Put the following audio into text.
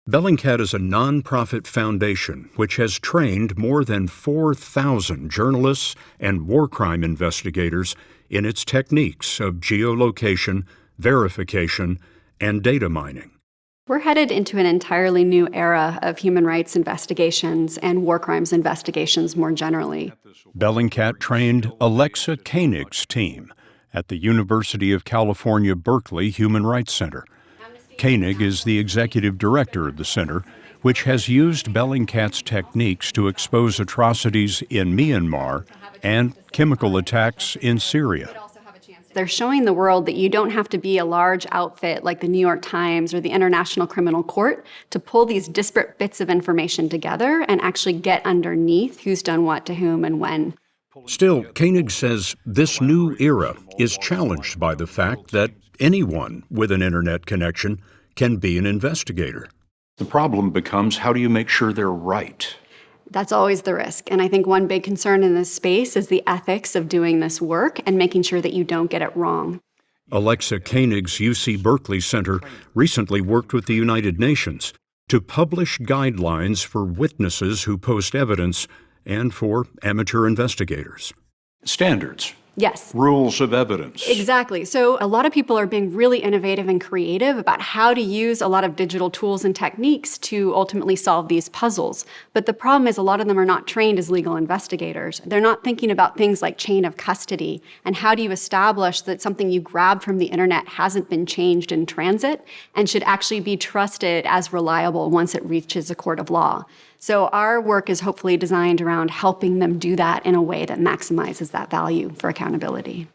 Bellingcat is a nonprofit foundation which has trained more than 4,000 journalists and war crime investigators in its techniques of geolocation, verification, and data mining. We're headed into an entirely new era of human rights investigations and war crimes investigations more generally. Bellingcat trained Alexa Koenig's team at the University of California, Berkeley Human Rights Center. Koenig is the executive director of the center, which has used Bellingcat's techniques to expose atrocities in Myanmar and chemical attacks in Syria. They're showing the world that you don't have to be a large outfit like the New York Times or the International Criminal Court to pull these disparate bits of information together and actually get underneath who's done what to whom and when. Still, Koenig says this new era is challenged by the fact that anyone with an internet connection can be an investigator. The problem becomes, how do you make sure they're right? That's always the risk. And I think one big concern in this space is the ethics of doing this work and making sure that you don't get it wrong. Alexa Koenig's UC Berkeley Center recently worked with the United Nations to publish guidelines for witnesses who post evidence and for amateur investigators. Standards. Yes. Rules of evidence. Exactly. So a lot of people are being really innovative and creative about how to use a lot of digital tools and techniques to ultimately solve these puzzles. But the problem is a lot of them are not trained as legal investigators. They're not thinking about things like chain of custody and how do you establish that something you grab from the internet hasn't been changed in transit and should actually be trusted as reliable once it reaches a court of law. So our work is hopefully designed around helping them do that in a way that maximizes that value for accountability.